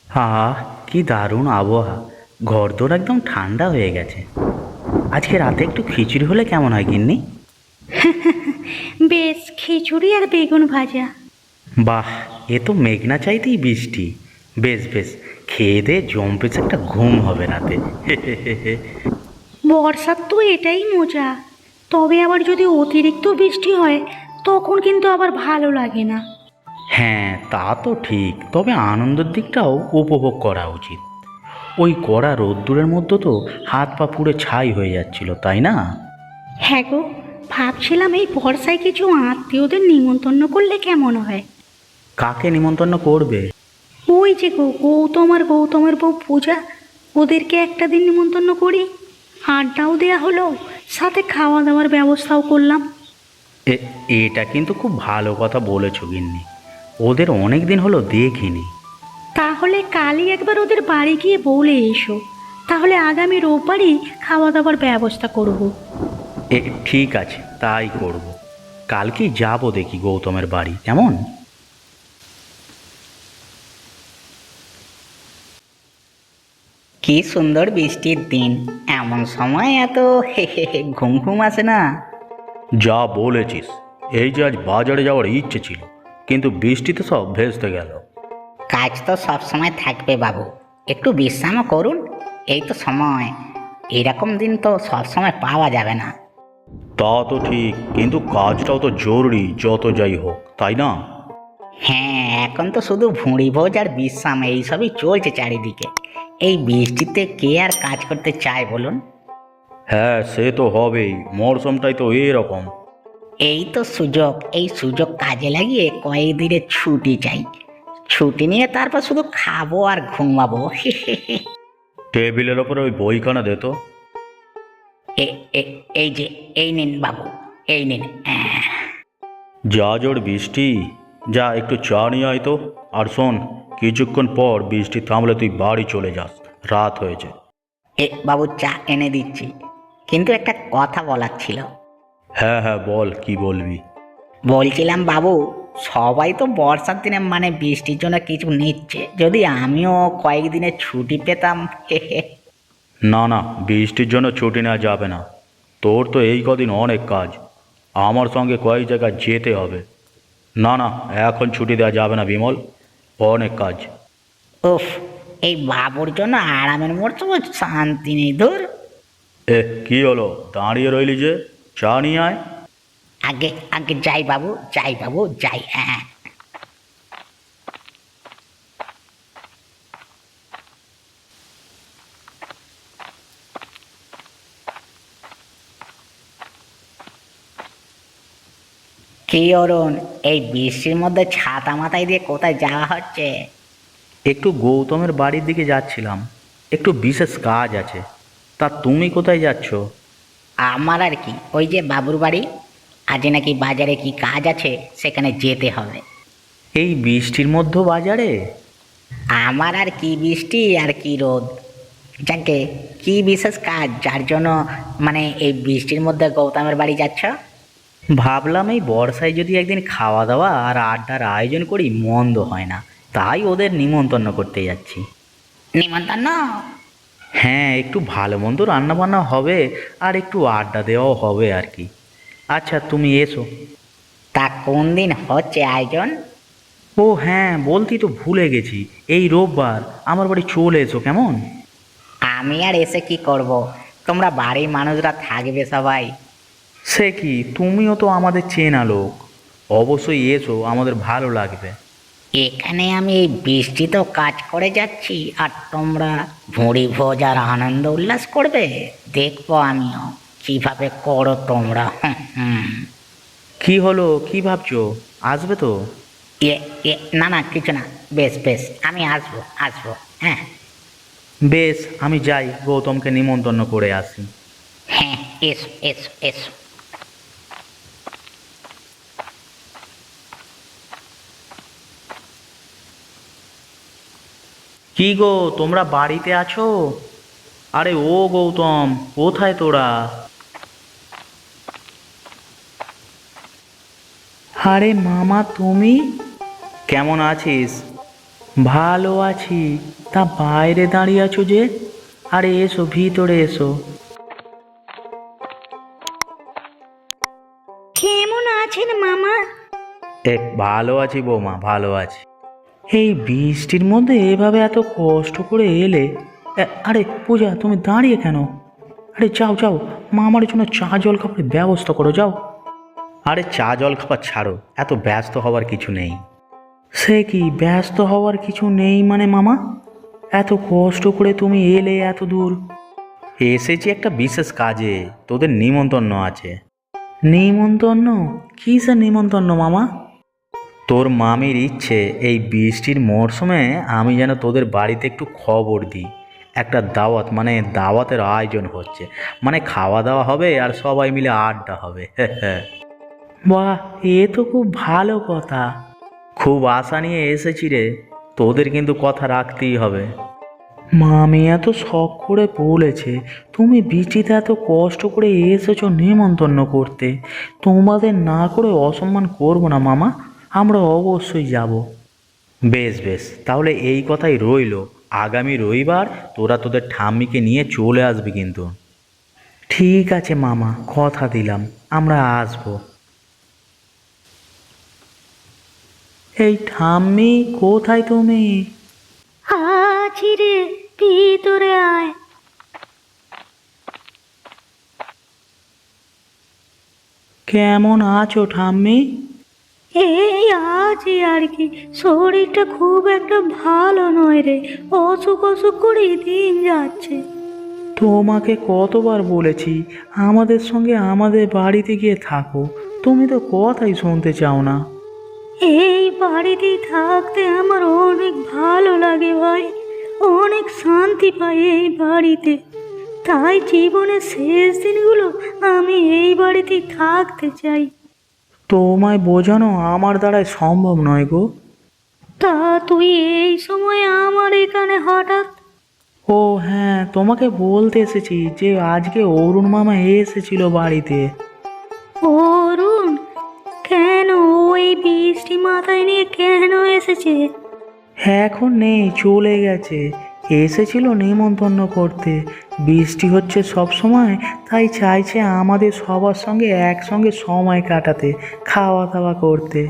আহ কি দারুণ আবহাওয়া। ঘরদোর একদম ঠান্ডা হয়ে গেছে। আজকে রাতে একটু খিচুড়ি হলে কেমন হয় গিন্নি? বেশ, খিচুড়ি আর বেগুন ভাজা। বাহ, এ তো মেঘনা চাইতেই বৃষ্টি। বেশ বেশ, খেয়ে দে জম্পেশ একটা ঘুম হবে রাতে। বর্ষার তো এটাই মজা। তবে আবার যদি অতিরিক্ত বৃষ্টি হয় তখন কিন্তু আবার ভালো লাগে না। হ্যাঁ, তা তো ঠিক, তবে আনন্দের দিকটাও উপভোগ করা উচিত। ওই কড়া রোদ্দুরের মধ্যে তো হাত পা পুড়ে ছাই হয়ে যাচ্ছিল, তাই না? হ্যাঁ গো, ভাবছিলাম এই বর্ষায় কিছু আত্মীয়দের নিমন্ত্রণ করলে কেমন হয়। কাকে নিমন্ত্রণ করবে? ওই যে গো, গৌতমের বউ পূজা, ওদেরকে একটা দিন নিমন্ত্রণ করি। আড্ডাও দেয়া হলো, সাথে খাওয়া দাওয়ার ব্যবস্থাও করলাম। এ- এটা কিন্তু খুব ভালো কথা বলেছো গিন্নি। ওদের অনেক দিন হলো দেখিনি। তাহলে কালই একবার ওদের বাড়ি গিয়ে বলে এসো। তাহলে আগামী রোববারই খাওয়া দাওয়ার ব্যবস্থা করব। ঠিক আছে, তাই করব। কালকেই যাব দেখি গৌতমের বাড়ি কেমন। কি সুন্দর বৃষ্টির দিন, এমন সময় এত ঘুম ঘুম আসে না। যা বলেছিস। এই যে আজ বাজারে যাওয়ার ইচ্ছে ছিল, কিন্তু বৃষ্টিতে সব ভেস্তে গেল। কাজ তো সব সময় থাকবে বাবু, একটু বিশ্রামও করুন। এই তো সময়, এরকম দিন তো সব সময় পাওয়া যাবে না। তা তো ঠিক, কিন্তু কাজটাও তো জরুরি যত যাই হোক, তাই না? হ্যাঁ, এখন তো শুধু ভুঁড়ি ভোজ আর বিশ্রাম এইসবই চলছে চারিদিকে। এই বৃষ্টিতে কে আর কাজ করতে চায় বলুন। হ্যাঁ, সে তো হবেই, মরশুমটাই তো এরকম। এই তো সুযোগ, এই সুযোগ কাজে লাগিয়ে কয়েকদিনের ছুটি চাই। ছুটি নিয়ে তারপর শুধু খাবো আর ঘুমাবো। টেবিলের ওপরে ওই বইখানা দে তো। এই যে, এই নিন বাবু, এই নিন। যা জোর বৃষ্টি। যা একটু চা নিয়ে আয় তো। আর শোন, কিছুক্ষণ পর বৃষ্টি থামলে তুই বাড়ি চলে যাস, রাত হয়েছে। বাবু, চা এনে দিচ্ছি, কিন্তু একটা কথা বলার ছিল। হ্যাঁ হ্যাঁ, বল, কি বলবি? বলছিলাম বাবু, সবাই তো বর্ষার দিনে মানে বৃষ্টির জন্য কিছু নিচ্ছে, যদি আমিও কয়েকদিনের ছুটি পেতাম। না না, বৃষ্টির জন্য ছুটি নেওয়া যাবে না। তোর তো এই কদিন অনেক কাজ, আমার সঙ্গে কয়েক জায়গায় যেতে হবে। না না, এখন ছুটি দেওয়া যাবে না বিমল, অনেক কাজ। উফ, এই বাবুর জন্য আরামের মরশুম শান্তি নেই ধুর। কি হলো, দাঁড়িয়ে রইলি যে? চা নিয়ে আয়। আগে আগে যাই বাবু, যাই বাবু, যাই। হ্যাঁ। কি অরুণ, এই বৃষ্টির মধ্যে ছাতা মাথায় দিয়ে কোথায় যাওয়া হচ্ছে? একটু গৌতমের বাড়ির দিকে যাচ্ছিলাম, একটু বিশেষ কাজ আছে। তা তুমি কোথায় যাচ্ছ? আমার আর কি, ওই যে বাবুর বাড়ি। আজ নাকি বাজারে কি কাজ আছে, সেখানে যেতে হবে। এই বৃষ্টির মধ্যে বাজারে? আমার আর কি বৃষ্টি আর কি রোদ, যাকে কি বিশেষ কাজ যার জন্য মানে এই বৃষ্টির মধ্যে গৌতমের বাড়ি যাচ্ছ? ভাবলাম এই বর্ষায় যদি একদিন খাওয়া দাওয়া আর আড্ডার আয়োজন করি মন্দ হয় না, তাই ওদের নিমন্ত্রণ করতে যাচ্ছি। নিমন্ত্রণ? হ্যাঁ, একটু ভালো মন্দ রান্না বান্না হবে, আর একটু আড্ডা দেওয়াও হবে আর কি। আচ্ছা, তুমি এসো। তা কোন দিন হচ্ছে আয়োজন? ও হ্যাঁ, বলতেই তো ভুলে গেছি, এই রোববার আমার বাড়ি চলে এসো কেমন। আমি আর এসে কি করব, তোমরা বাড়ির মানুষরা থাকবে সবাই। সে কি, তুমিও তো আমাদের চেনা লোক, অবশ্যই এসো, আমাদের ভালো লাগবে। এখানে আমি এই বৃষ্টিতেও কাজ করে যাচ্ছি, আর তোমরা ভুঁড়ি ভোজ আর আনন্দ উল্লাস করবে। দেখবো আমিও কিভাবে করো তোমরা। হুম হুম। কি হলো, কি ভাবছো? আসবে তো? এ এ না না, কিছু না। বেশ বেশ, আমি আসবো আসবো। হ্যাঁ। বেশ, আমি যাই গৌতমকে নিমন্ত্রণ করে আসি। হ্যাঁ, এসো এসো এসো। কি গো, তোমরা বাড়িতে আছো? আরে ও গৌতম, কোথায় তোরা? আরে মামা, তুমি কেমন আছিস? ভালো আছি। তা বাইরে দাঁড়িয়ে আছো যে? আরে এসো, ভিতরে এসো। কেমন আছেন মামা? ভালো আছি বৌমা, ভালো আছি। এই বৃষ্টির মধ্যে এভাবে এত কষ্ট করে এলে? আরে পূজা, তুমি দাঁড়িয়ে কেন? আরে যাও যাও, মামার জন্য চা জল খাবারের ব্যবস্থা করো, যাও। আরে চা জল খাবার ছাড়ো, এত ব্যস্ত হওয়ার কিছু নেই। সে কি ব্যস্ত হওয়ার কিছু নেই মানে মামা? এত কষ্ট করে তুমি এলে এত দূর। এসেছি একটা বিশেষ কাজে, তোদের নিমন্ত্রণ আছে। নিমন্ত্রণ? কিসের নিমন্ত্রণ মামা? তোর মামির ইচ্ছে এই বৃষ্টির মরশুমে আমি যেন তোদের বাড়িতে একটু খবর দিই। একটা দাওয়াত, মানে দাওয়াতের আয়োজন হচ্ছে, মানে খাওয়া দাওয়া হবে আর সবাই মিলে আড্ডা হবে। বাহ, এ তো খুব ভালো কথা। খুব আশা নিয়ে এসেছি রে, তোদের কিন্তু কথা রাখতেই হবে। মামি এত শখ করে বলেছে, তুমি বৃষ্টিতে এত কষ্ট করে এসেছো নিমন্ত্রণ করতে, তোমাদের না করে অসম্মান করবো না মামা, আমরা অবশ্যই যাব। বেশ বেশ, তাহলে এই কথাই রইলো। আগামী রবিবার তোরা তোদের ঠাম্মিকে নিয়ে চলে আসবি কিন্তু। ঠিক আছে মামা, কথা দিলাম আমরা আসবো। এই ঠাম্মি, কোথায় তুমি? আছি রে, ভিতরে আয়। কেমন আছো ঠাম্মি? এই আছি আর কি, শরীরটা খুব একটা ভালো নয় রে, অসুখ অসুখ করে দিন যাচ্ছে। তোমাকে কতবার বলেছি আমাদের সঙ্গে আমাদের বাড়িতে গিয়ে থাকো, তুমি তো কথাই শুনতে চাও না। এই বাড়িতেই থাকতে আমার অনেক ভালো লাগে ভাই, অনেক শান্তি পাই এই বাড়িতে। তাই জীবনের শেষ দিনগুলো আমি এই বাড়িতেই থাকতে চাই। তোমায় বোঝানো আমার দ্বারাই সম্ভব নয় গো। তা তুই এই সময় আমার এখানে হঠাৎ? ও হ্যাঁ, তোমাকে বলতে এসেছি যে আজকে অরুণ মামা এসেছিল বাড়িতে। অরুণ? কেন, ওই বৃষ্টি মাথায় নিয়ে কেন এসেছে? এখন নেই, চলে গেছে। এসেছিল নিমন্ত্রণ করতে, বৃষ্টি হচ্ছে সব সময়, তাই চাইছে আমাদের সবার সঙ্গে একসঙ্গে সময় কাটাতে, খাওয়া দাওয়া করতে।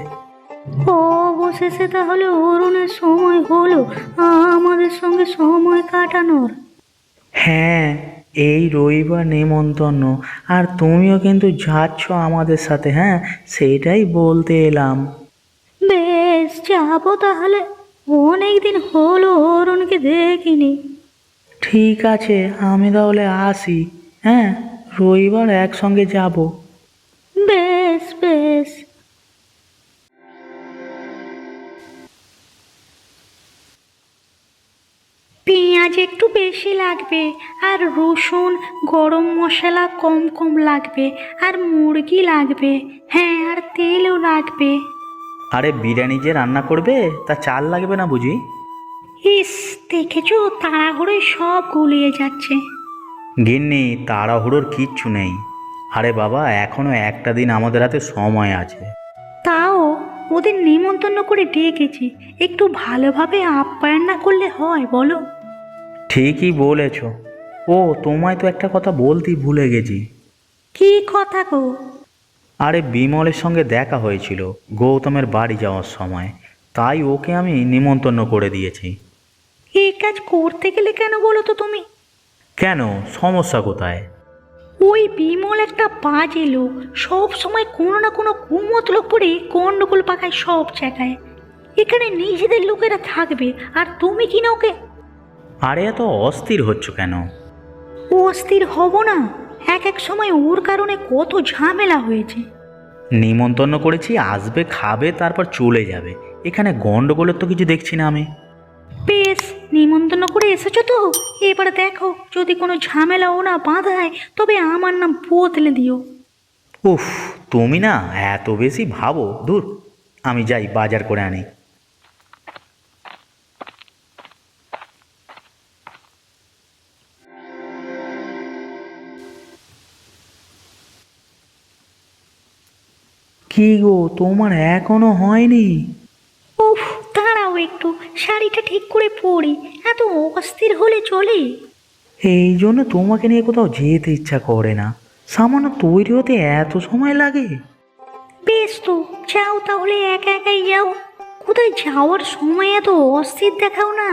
অবশেষে তাহলে অরুণের সময় হলো আমাদের সঙ্গে সময় কাটানোর। হ্যাঁ, এই রবিবার নেমন্তন্ন, আর তুমিও কিন্তু যাচ্ছ আমাদের সাথে। হ্যাঁ, সেটাই বলতে এলাম। বেশ, যাবো তাহলে। অনেক দিন হলো অরুণকে দেখিনি। ঠিক আছে, আমি তাহলে আসি। হ্যাঁ, রবিবার একসঙ্গে যাব। বেশ বেশ। পেঁয়াজ একটু বেশি লাগবে, আর রসুন, গরম মশলা কম কম লাগবে, আর মুরগি লাগবে। হ্যাঁ, আর তেলও লাগবে। আরে বিরিয়ানি যে রান্না করবে তা চাল লাগবে না বুঝি? ইস, দেখেছো তাড়াহুড়োয় সব গুলিয়ে যাচ্ছে। গিন্নি, তাড়াহুড়োর কিচ্ছু নেই। আরে বাবা, এখনো একটা দিন আমাদের হাতে সময় আছে। তাও ওদের নিমন্ত্রণ করে ডেকেছি, একটু ভালোভাবে আপ্যায়ন না করলে হয় বলো? ঠিকই বলেছ। ও, তোমায় তো একটা কথা বলতেই ভুলে গেছি। কি কথা গো? আরে বিমলের সঙ্গে দেখা হয়েছিল গৌতমের বাড়ি যাওয়ার সময়, তাই ওকে আমি নিমন্ত্রণ করে দিয়েছি। এই কাজ করতে গেলে কেন বলো তো তুমি? কেন, সমস্যা কোথায়? ওই বিমল একটা বাজে লোক, সব সময় কোনো না কোনো কুমতলব করে গন্ডগোল পাকায় সব জায়গায়। এখানে নিজেদের লোকেরা থাকবে, আর তুমি কি না ওকে? আরে এত অস্থির হচ্ছ কেন? অস্থির হব না? এক এক সময় ওর কারণে কত ঝামেলা হয়েছে। নিমন্ত্রণ করেছি, আসবে, খাবে, তারপর চলে যাবে। এখানে গন্ডগোলের তো কিছু দেখছি না আমি। বেশ, নিমন্ত্রণ করে এসেছো তো, এবারে দেখো যদি কোনো ঝামেলা ও না বাঁধায় তবে আমার নাম বদলে দিও। উফ, তুমি না এত বেশি ভাবো। দূর, আমি যাই বাজার করে আনি। কি গো, তোমার এখনো হয়নি? উফ, দাঁড়াও একটু, শাড়িটা ঠিক করে পরি, এত অস্থির হলে চলে? এই জন্য তোমাকে নিয়ে কোথাও যেতে ইচ্ছা করে না। সামান্য তৈরি হতে এত সময় লাগে? বেশ তো, যাও তাহলে, একা একাই যাও। কোথায় যাওয়ার সময় এত অস্থির দেখাও না।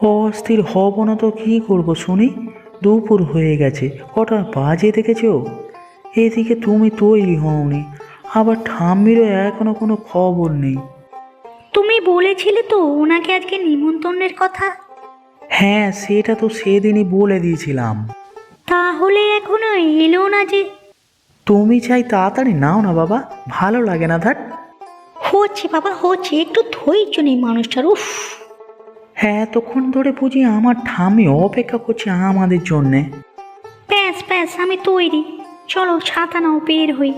অস্থির হব না তো কি করব শুনি? দুপুর হয়ে গেছে, কটা বাজে দেখেছো? এদিকে তুমি তৈরি হওনি, আবার ঠাম্মিরও এখনো কোনো খবর নেই। তুমি বলেছিলে তো ওনাকে আজকে নিমন্ত্রণের কথা। হ্যাঁ, সেটা তো সেদিনই বলে দিয়েছিলাম। তাহলে এখনো এলো না যে? তুমি চাই তাড়াতাড়ি নাও না বাবা, ভালো লাগে না ধার। হচ্ছে বাবা হচ্ছে, একটু ধৈর্য নেই মানুষটার, উফ। হ্যাঁ, এতক্ষণ ধরে বুঝি আমার ঠাম্মি অপেক্ষা করছে আমাদের জন্যে। ব্যাস ব্যাস, আমি তৈরি। চলো ছাতা নাও, বের হই।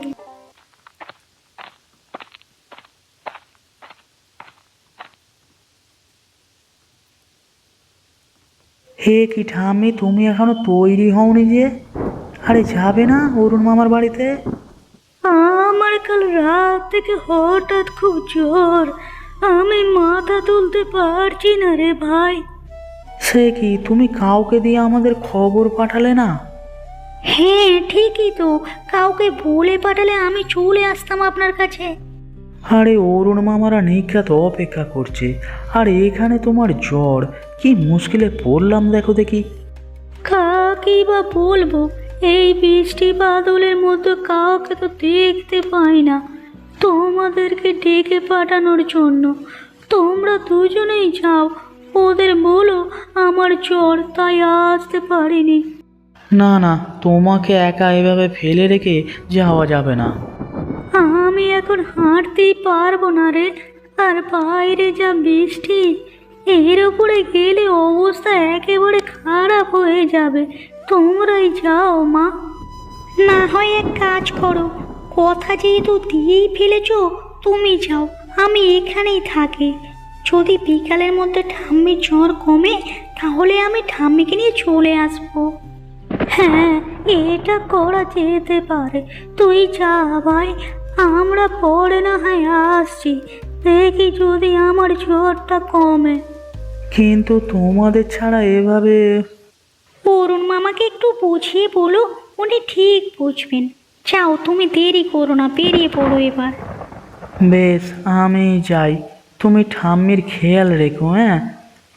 হে কি ঠাম্মি, তুমি এখনো তৈরি হওনি যে? আরে যাবে না অরুণ মামার বাড়িতে? আমার কাল রাত থেকে হঠাৎ খুব জ্বর, আমি মাথা তুলতে পারছি না রে ভাই। সে কি, তুমি কাউকে দিয়ে আমাদের খবর পাঠালে না? হ্যাঁ ঠিকই তো, কাউকে বলে পাঠালে আমি চলে আসতাম আপনার কাছে। আরে অরুণ মামারা নিখ্যাত অপেক্ষা করছে, আর এখানে তোমার জ্বর, কি মুশকিলে পড়লাম দেখো দেখি। কাকেই বা বলবো, এই বৃষ্টি বাদলের মধ্যে কাউকে তো দেখতে পাই না। তোমাদেরকে ডেকে পাঠানোর জন্য তোমরা দুজনেই যাও, ওদের বলো আমার জ্বর, তাই আসতে পারিনি। না না, তোমাকে একা এভাবে ফেলে রেখে যাওয়া যাবে না। আমি এখন হাঁটতেই পারবো না রে, আর বাইরে যা বৃষ্টি, এর উপরে গেলে অবস্থা একেবারে খারাপ হয়ে যাবে। তোমরাই যাও মা। না হয় এক কাজ করো, কথা যেহেতু দিয়েই ফেলেছো, তুমি যাও, আমি এখানেই থাকি। যদি বিকালের মধ্যে ঠাম্মির জ্বর কমে, তাহলে আমি ঠাম্মিকে নিয়ে চলে আসবো। হ্যাঁ, এটা করা যেতে পারে। তুই যা ভাই, আমরা পরে না হয় আসছি, দেখি যদি আমার জ্বরটা কমে। কিন্তু তোমাদের ছাড়া এভাবে। অরুণ মামাকে একটু বুঝিয়ে বলো, উনি ঠিক বুঝবেন। যাও, তুমি দেরি করো না, বেরিয়ে পড়ো এবার। বেশ, আমি যাই, তুমি ঠাম্মির খেয়াল রেখো, হ্যাঁ?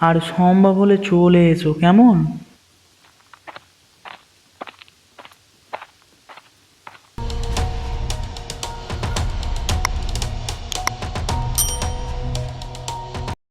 আর সম্ভব হলে চলে এসো, কেমন?